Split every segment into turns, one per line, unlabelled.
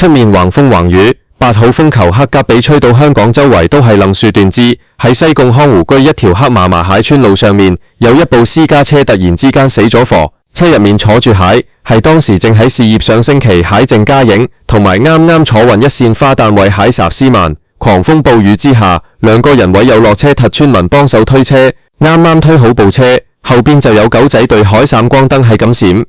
出面橫風橫雨，8號風球黑鴿俾吹到香港周圍都係楞樹斷枝。喺西貢康湖居一條黑麻麻蟹村路上面，有一部私家車突然之間死咗火，車入面坐住蟹，係當時正喺事業上升期蟹靜嘉影，同埋啱啱坐暈一線花旦位蟹佘詩曼。狂風暴雨之下，兩個人唯有落車託村民幫手推車，啱啱推好部車，後邊就有狗仔對海閃光燈係咁閃。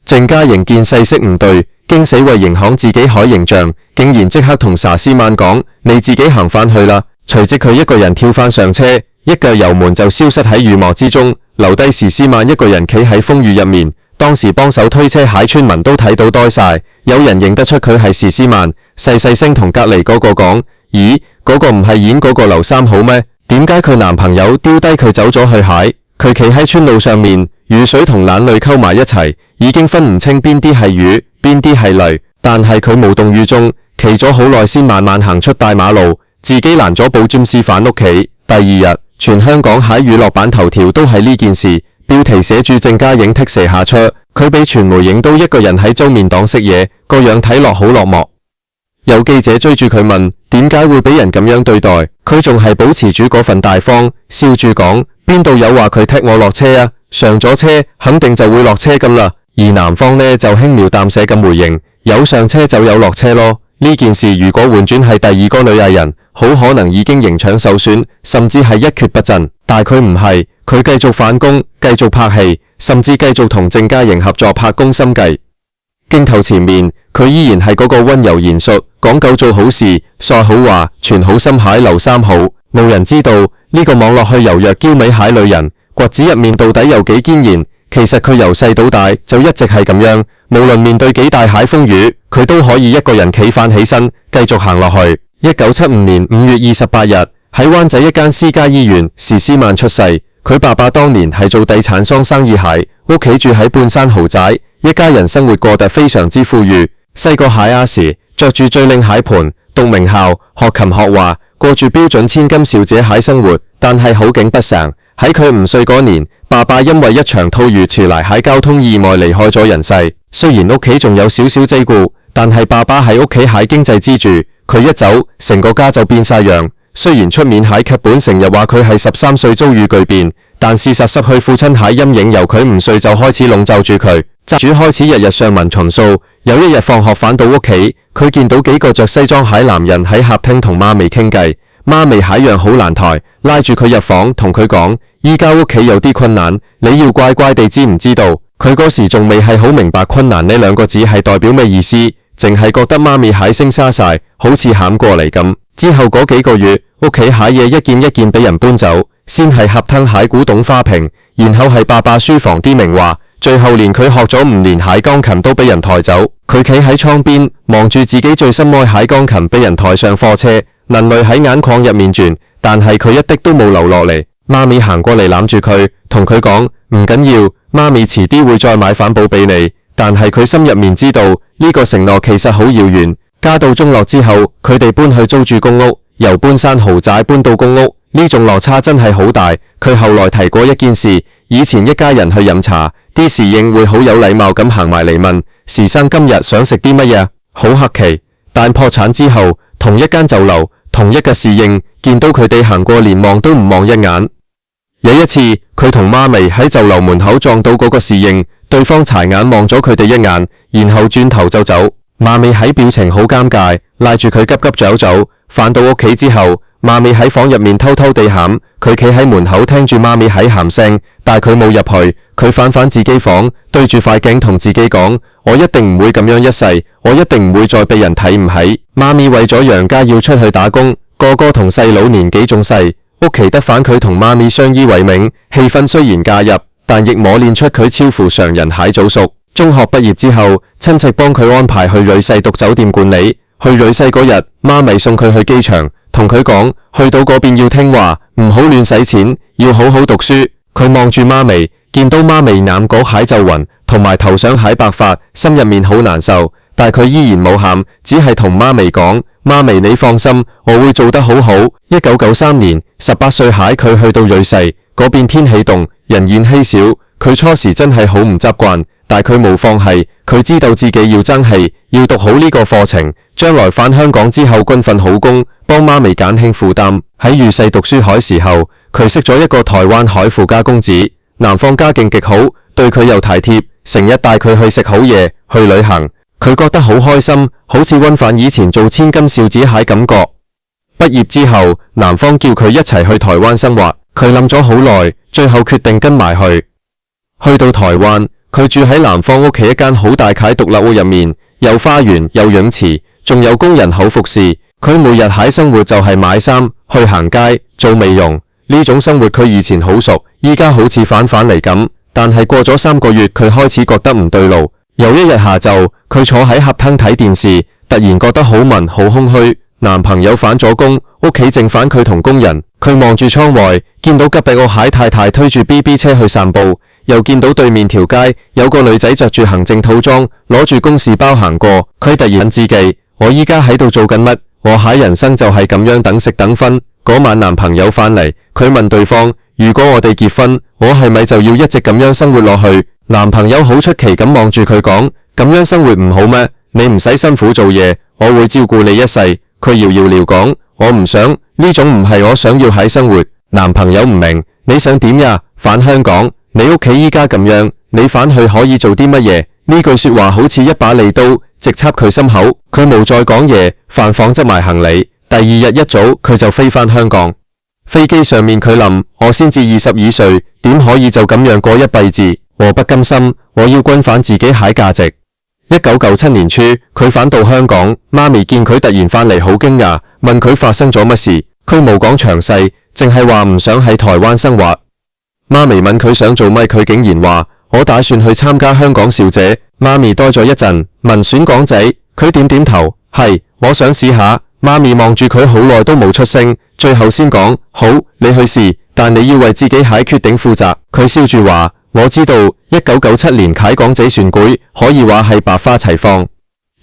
靜嘉影見勢色唔對，驚死為影響自己海形象，竟然即刻同佘詩曼講：你自己行返去啦。隨即佢一個人跳返上車，一腳油門就消失喺雨幕之中，留低佘詩曼一個人企喺風雨入面。當時幫手推車蟹村民都睇到呆晒，有人認得出佢係佘詩曼，細聲同隔籬嗰個講：咦，嗰個唔係演嗰個劉三好咩？點解佢男朋友丟低佢走咗去蟹？佢企喺村路上面，雨水同眼淚溝埋一齊，已經分唔清邊啲係雨，邊啲係淚。但係佢無動於衷，企咗好耐先慢慢行出大馬路，自己攔咗部專師返屋企。第二日，全香港蟹娛樂版頭條都係呢件事，標題寫住靜嘉影剔蛇下車，佢俾傳媒影到一個人喺周面檔食嘢，個樣睇落好落寞。有記者追住佢問點解會俾人咁樣對待，佢仲係保持住嗰份大方，笑住講：邊度有話佢踢我落車啊？上咗車肯定就會落車咁啦。而男方呢就輕描淡寫咁回應：有上車就有落車咯。呢件事如果換轉係第二個女藝人，好可能已經形象受損，甚至係一蹶不振。但佢唔係，佢繼續返工，繼續拍戲，甚至繼續同靜嘉影合作拍《宮心計》。鏡頭前面，佢依然係嗰個溫柔賢淑、講究做好事、說好話、傳好心蟹劉三好。冇人知道呢個網絡去柔弱嬌美蟹女人骨子入面到底有幾堅毅。其實佢由細到大就一直係咁樣，無論面對幾大蟹風雨，佢都可以一個人企返起身，繼續行落去。1975年5月28日，喺灣仔一間私家醫院，佘詩曼出世。佢爸爸當年係做地產商生意蟹，屋企住喺半山豪宅，一家人生活過得非常之富裕。細個蟹亞時，着住最靚蟹盤，讀名校，學琴學畫，過住標準千金小姐蟹生活。但係好景不常，喺佢5歲嗰年，爸爸因為一場吐如廚泥蟹交通意外離開咗人世。雖然屋企仲有少少攢顧，但係爸爸係屋企蟹經濟支柱，佢一走，成個家就變晒樣。雖然出面蟹劇本成日話佢係13歲遭遇巨變，但事實失去父親蟹陰影由佢5歲就開始籠罩住佢。宅主開始日日上門巡掃，有一日放學返到屋企，佢見到幾個着西裝蟹男人喺客廳同媽咪傾偈。媽咪蟹樣好難抬，拉住佢入房同佢講：依家屋企有啲困難，你要乖乖地知唔知道？佢嗰時仲未係好明白困難呢兩個字係代表咩意思，淨係覺得媽咪蟹聲沙晒，好似喊過嚟咁。之後嗰幾個月，屋企蟹嘢一件一件俾人搬走，先係合吞蟹古董花瓶，然後係爸爸書房啲名畫，最後連佢學咗5年蟹鋼琴都俾人抬走。佢企喺窗邊望住自己最心愛蟹鋼琴俾人抬上貨車，能淚喺眼眶入面轉，但係佢一滴都冇流落嚟。媽咪行過嚟攬住佢，同佢講：唔緊要，媽咪遲啲會再買返部俾你。但係佢心入面知道呢個承諾其實好遙遠。家道中落之後，佢哋搬去租住公屋，由半山豪宅搬到公屋，呢種落差真係好大。佢後來提過一件事，以前一家人去飲茶，啲侍應會好有禮貌咁行埋嚟問：時生今日想食啲乜嘢？好客氣。但破產之後，同一間酒樓，同一個侍應，見到佢哋行過連望都唔望一眼。有一次，佢同媽咪喺酒樓門口撞到嗰個侍應，對方斜眼望咗佢哋一眼，然後轉頭就走。媽咪喺表情好尷尬，拉住佢急急走。返到屋企之後，媽咪喺房入面偷偷地喊，佢企喺門口聽住媽咪喺喊聲，但佢冇入去。佢返自己房，對住塊鏡同自己講：我一定唔會咁樣一世，我一定唔會再被人睇唔起。媽咪為咗養家要出去打工，哥哥同細佬年紀仲細，屋企得返佢同媽咪相依為命。氣氛雖然介入，但亦磨練出佢超乎常人蟹早熟。中學畢業之後，親戚幫佢安排去瑞士讀酒店管理。去瑞士嗰日，媽咪送佢去機場，同佢講：去到嗰邊要聽話，唔好亂使錢，要好好讀書。佢望住媽咪，見到媽咪眼角蟹皺紋，同埋頭上蟹白髮，心入面好難受。但佢依然冇喊，只係同媽咪講：媽咪你放心，我會做得好好。1993年，18歲蟹佢去到瑞士，嗰邊天氣凍，人煙稀少。佢初時真係好唔習慣，但佢冇放棄，佢知道自己要爭氣，要讀好呢個課程，將來返香港之後軍訓好工，幫媽咪減輕負擔。喺預世讀書海時候，佢識咗一個台灣海富家公子，男方家境極好，對佢又體貼，成日帶佢去食好嘢，去旅行，佢覺得好開心，好似溫返以前做千金小子蟹感覺。畢業之後，男方叫佢一齊去台灣生活，佢諗咗好耐，最後決定跟埋去。去到台灣，佢住喺男方屋企一間好大塊獨立屋入面，有花園，有泳池，仲有工人口服侍。佢每日喺生活就係買衫、去行街、做美容，呢種生活佢以前好熟，依家好似反嚟咁。但係過咗3個月，佢開始覺得唔對路。有一日下晝，佢坐喺客廳睇電視，突然覺得好悶好空虛。男朋友返咗工，屋企剩返佢同工人。佢望住窗外，見到隔壁屋蟹太太推住 BB 車去散步，又見到對面條街有個女仔着住行政套裝，攞住公事包行過。佢突然問自己：我依家喺度做緊乜？我蟹人生就係咁樣等食等分。嗰晚男朋友返嚟，佢問對方：如果我哋結婚，我係咪就要一直咁樣生活落去？男朋友好出奇咁望住佢講：咁樣生活唔好咩？你唔使辛苦做嘢，我會照顧你一世。佢搖搖撩講：我唔想，呢種唔係我想要喺生活。男朋友唔明，你想點呀？返香港？你屋企依家咁樣，你返去可以做啲乜嘢？呢句說話好似一把利刀，直插佢心口。佢冇再講嘢，返房執埋行李。第二日一早，佢就飛返香港。飛機上面佢諗：我先至22歲，點可以就咁樣過一輩子？我不甘心，我要軍返自己蟹價值。1997年初，佢返到香港，媽咪見佢突然返嚟，好驚訝，問佢發生咗乜事。佢冇講詳細，淨係話唔想喺台灣生活。媽咪問佢想做乜，佢竟然話：我打算去參加香港小姐。媽咪呆咗一陣，問選港仔，佢點頭，係，我想試下。媽咪望住佢好耐都冇出聲，最後先講：好，你去試，但你要為自己蟹決定負責。佢笑住話：我知道，1997年蟹港仔選舉可以話係百花齊放。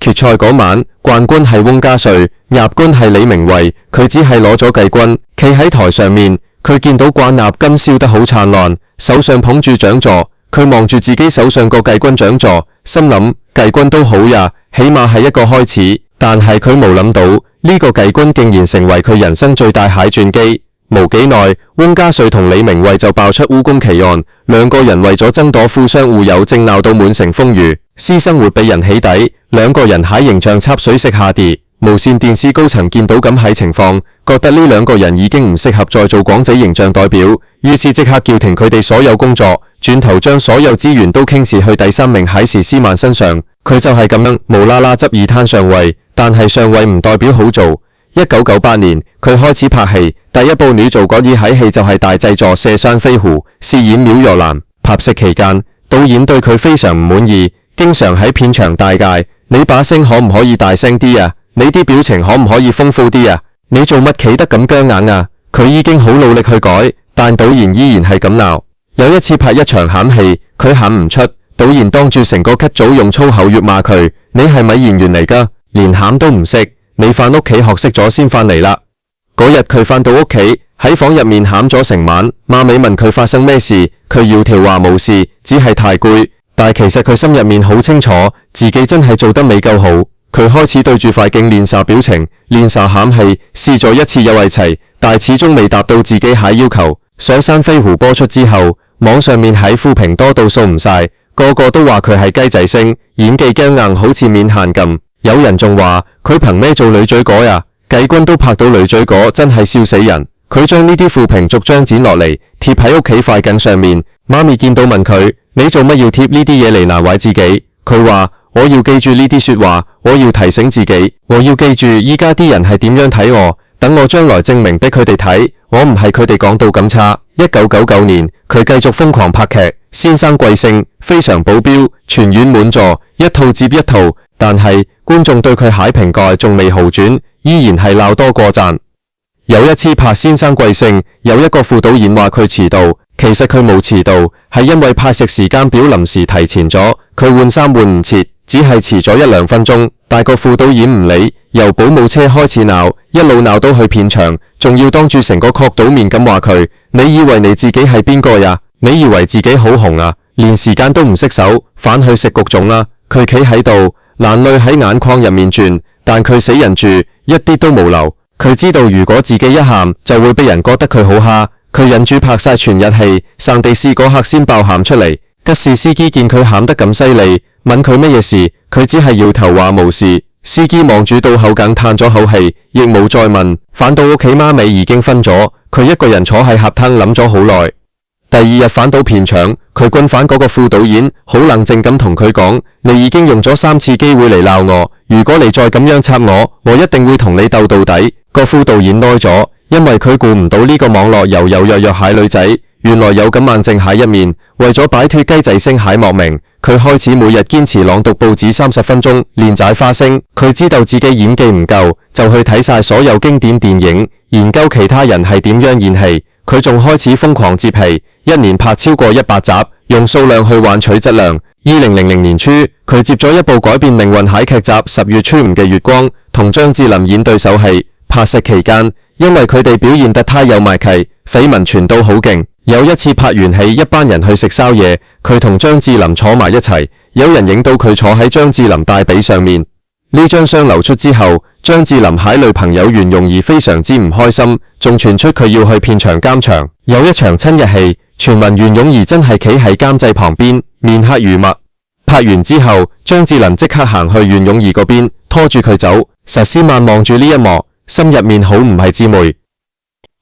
決賽嗰晚，冠軍係翁家瑞，亞軍係李明慧，佢只係攞咗季軍。企喺台上面，佢見到冠亞軍笑得好燦爛，手上捧住獎座，佢望住自己手上個季軍獎座，心諗季軍都好呀，起碼係一個開始。但係佢冇諗到呢個季軍竟然成為佢人生最大蟹轉機。冇幾耐，翁家瑞同李明慧就爆出烏公奇案，兩個人為咗爭奪富商戶友證鬧到滿城風雨，私生活被人起底，兩個人蟹形象插水式下跌。無線電視高層見到咁喺情況，覺得呢兩個人已經唔適合再做港仔形象代表，於是即刻叫停佢哋所有工作，轉頭將所有資源都傾矽去第3名蟹時斯曼身上。佢就係咁樣無啦啦執二攤上位，但係上位唔代表好做。1998年，佢開始拍戲，第一部女做國語喺戲就係大製作《射雙飛狐》，飾演苗若蘭。拍攝期間，導演對佢非常唔滿意，經常喺片場大嗌：你把聲可唔可以大聲啲啊？你啲表情可唔可以豐富啲啊？你做乜企得咁僵硬啊？佢已經好努力去改，但導演依然係咁鬧。有一次拍一場喊戲，佢喊唔出，導演當住成個劇組用粗口辱罵佢：你係咪演員嚟㗎？連喊都唔識，你返屋企學識咗先返嚟啦。嗰日佢返到屋企，喺房入面喊咗成晚。媽咪問佢發生咩事，佢搖條話冇事，只係太攰。但其實佢心入面好清楚，自己真係做得未夠好。佢開始對住塊鏡練習表情，練習喊戲，試咗一次又一齊，但始終未達到自己蟹要求。上山飛狐播出之後，網上面喺負評多到數唔晒，個個都話佢係雞仔星，演技僵硬好似面限咁。有人仲話佢憑咩做女嘴果呀？季軍都拍到女嘴果，真係笑死人。佢將呢啲負評逐張剪落嚟，貼喺屋企塊鏡上面。媽咪見到問佢：你做乜要貼呢啲嘢嚟難為自己？佢話：我要記住呢啲說話，我要提醒自己，我要記住依家啲人係點樣睇我，等我將來證明俾佢哋睇，我唔係佢哋講到咁差。1999年，佢繼續瘋狂拍劇，《先生貴姓》、《非常保鏢》、全院滿座，一套接一套。但係觀眾對佢蟹評價仲未好轉，依然係鬧多過讚。有一次拍《先生貴姓》，有一個副導演話佢遲到，其實佢冇遲到，係因為拍攝時間表臨時提前咗，佢換衫換唔切，只係遲咗1-2分鐘。但個副導演唔理，由保姆車開始鬧，一路鬧到去片場，仲要當住成個確島面咁話佢：你以為你自己係邊個呀？你以為自己好紅啊？連時間都唔識手，返去食焗粽啦。佢企喺度，眼淚喺眼眶入面轉，但佢死忍住，一啲都冇流。佢知道如果自己一喊，就會俾人覺得佢好蝦。佢忍住拍晒全日戲，生地斯嗰刻先爆喊出嚟。吉士司機見佢喊得咁犀利，問佢乜嘢事，佢只係搖頭話冇事。司機望住到口梗嘆咗口氣，亦冇再問。返到屋企媽咪已經瞓咗，佢一個人坐喺客廳諗咗好耐。第二日返到片場，佢軍反嗰個副導演好冷靜咁同佢講：你已經用咗3次機會嚟鬧我，如果你再咁樣插我一定會同你鬥到底。個副導演呆咗，因為佢估唔到呢個網絡又有弱蟹女仔，原來有咁硬淨蟹一面。為咗擺脫雞仔聲蟹莫名，佢開始每日堅持朗讀報紙30分鐘，練giải花聲。佢知道自己演技唔夠，就去睇晒所有經典電影，研究其他人係點樣演戲。佢仲開始瘋狂接戲，一年拍超過100集，用數量去換取質量。2000年初，佢接咗一部改變命運諧劇集《10月初5嘅月光》，同張智霖演對手戲。拍攝期間，因為佢哋表現得太有默契，緋聞傳到好勁。有一次拍完戲，一班人去食宵夜，佢同張智霖坐埋一齊，有人影到佢坐喺張智霖大髀上面。呢張相流出之後，張智霖喺女朋友袁詠儀非常之唔開心，仲傳出佢要去片場監場。有一場親日戲，傳聞袁詠儀真係企喺監製旁邊，面黑如墨。拍完之後，張智霖即刻行去袁詠儀嗰邊，拖住佢走。佘詩曼望住呢一幕，心入面好唔係滋味。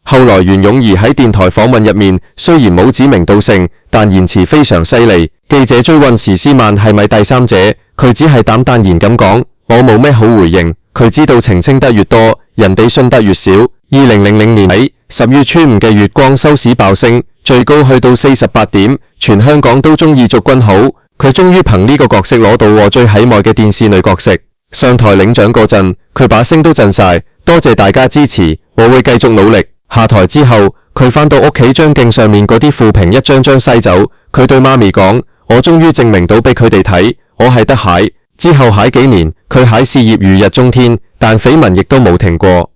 後來袁詠儀喺電台訪問入面，雖然冇指名道姓，但言辭非常犀利。記者追問佘詩曼係咪第三者，佢只係淡淡然咁講：我冇咩好回應。佢知道澄清得越多，人哋信得越少。2000年底10月初5嘅月光收視爆升，最高去到48點，全香港都中意祝君好。佢終於憑呢個角色攞到我最喜愛嘅電視女角色。上台領獎嗰陣，佢把聲都震晒，多謝大家支持，我會繼續努力。下台之後，佢返到屋企將鏡上面嗰啲負評一張張篩走。佢對媽咪講：我終於證明到俾佢哋睇，我係得蟹。之後蟹幾年，佢蟹事業如日中天，但緋聞亦都冇停過。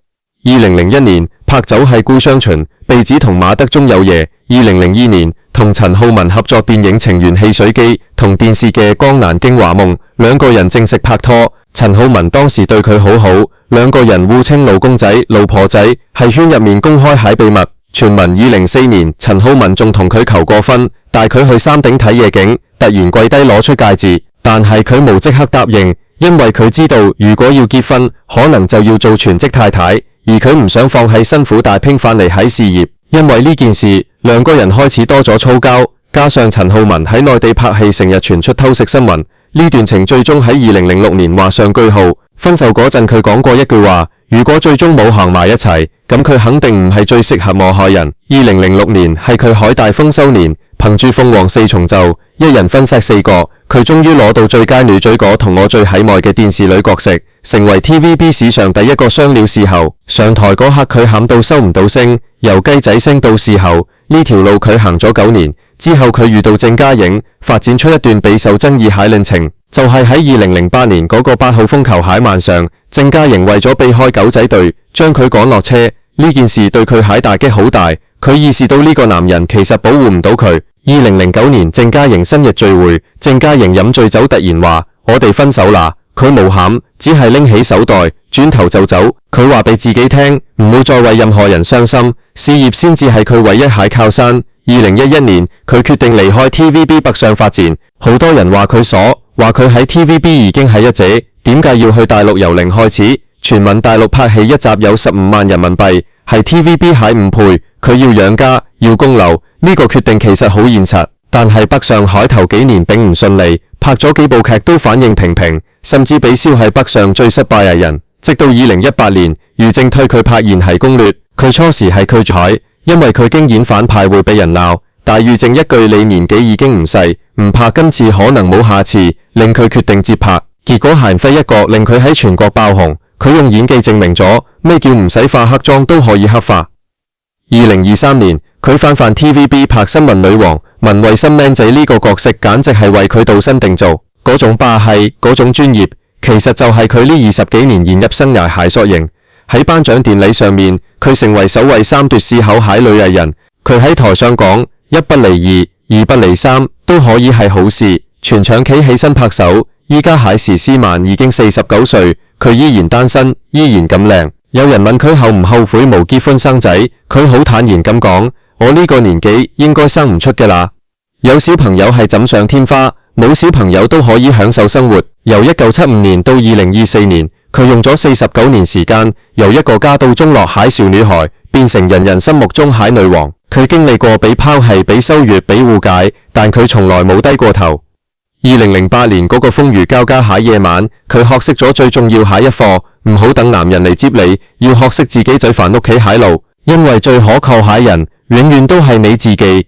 2001年拍《酒係孤雙旬》，被指同馬德鐘有爺。2002年同陳浩民合作電影《情緣戲水機》，同電視嘅《江南京華夢》，兩個人正式拍拖。陳浩民當時對佢好好，兩個人互稱老公仔、老婆仔，係圈入面公開蟹秘密。傳聞2004年陳浩民仲同佢求過婚，帶佢去山頂睇夜景，突然跪低攞出戒指，但係佢冇即刻答應，因為佢知道如果要結婚，可能就要做全職太太，而佢唔想放棄辛苦大拼翻嚟喺事業。因為呢件事，兩個人開始多咗嘈交，加上陳浩民喺內地拍戲成日傳出偷食新聞。呢段情最終喺2006年畫上句號。分手嗰陣佢講過一句話：如果最終冇行埋一齊，咁佢肯定唔係最適合我害人。2006年係佢海大豐收年，憑住鳳凰四重奏，一人分飾4個，佢終於攞到最佳女主角同我最喜愛嘅電視女角色，成為 TVB 史上第一個雙料視后。上台嗰刻佢喊到收唔到聲，由雞仔聲到視后，呢條路佢行咗9年。之後佢遇到鄭嘉穎，發展出一段備受爭議蟹戀情。就係喺2008年嗰個8號風球蟹晚上，鄭嘉穎為咗避開狗仔隊，將佢趕落車。呢件事對佢蟹打擊好大，佢意識到呢個男人其實保護唔到佢。2009年鄭嘉穎生日聚會，鄭嘉穎飲醉酒突然話：我哋分手啦。佢冇喊，只係拎起手袋，轉頭就走。佢話俾自己聽，唔會再為任何人傷心，事業先至係佢唯一蟹靠山。2011年，佢決定離開 TVB 北上發展，好多人話佢傻，話佢喺 TVB 已經係一姐，點解要去大陸由零開始？傳聞大陸拍戲一集有15萬人民幣，係 TVB 蟹5倍，佢要養家，要供樓，呢個決定其實好現實。但係北上海頭幾年並唔順利，拍咗幾部劇都反應平平，甚至被笑係北上最失敗藝人。直到2018年，余正推佢拍《延禧攻略》，佢初時係拒絕，因為佢驚演反派會被人鬧，但余正一句你年紀已經唔細，唔拍今次可能冇下次，令佢決定接拍。結果閒飛一角令佢喺全國爆紅，佢用演技證明咗咩叫唔使化黑妝都可以黑化。2023年，佢翻返 TVB 拍新聞女王，文慧心 man 仔呢個角色簡直係為佢度身訂造，嗰種霸氣，嗰種專業，其實就係佢呢20幾年演藝生涯蟹縮型。喺頒獎典禮上面，佢成為首位3奪視后蟹女藝人。佢喺台上講：一不離二，二不離三都可以係好事。全場企起身拍手。依家蟹時斯曼已經49歲，佢依然單身，依然咁靚。有人問佢後唔後悔冇結婚生仔，佢好坦然咁講：我呢個年紀應該生唔出㗎啦。有小朋友係錦上添花，冇小朋友都可以享受生活。由1975年到2024年，佢用咗49年時間，由一個家道中落蟹少女孩，變成人人心目中蟹女王。佢經歷過被拋棄、被羞辱、被誤解，但佢從來冇低過頭。2008年嗰個風雨交加蟹夜晚，佢學識咗最重要下一課，唔好等男人嚟接你，要學識自己嘴煩屋企蟹路，因為最可靠蟹人永遠都係你自己。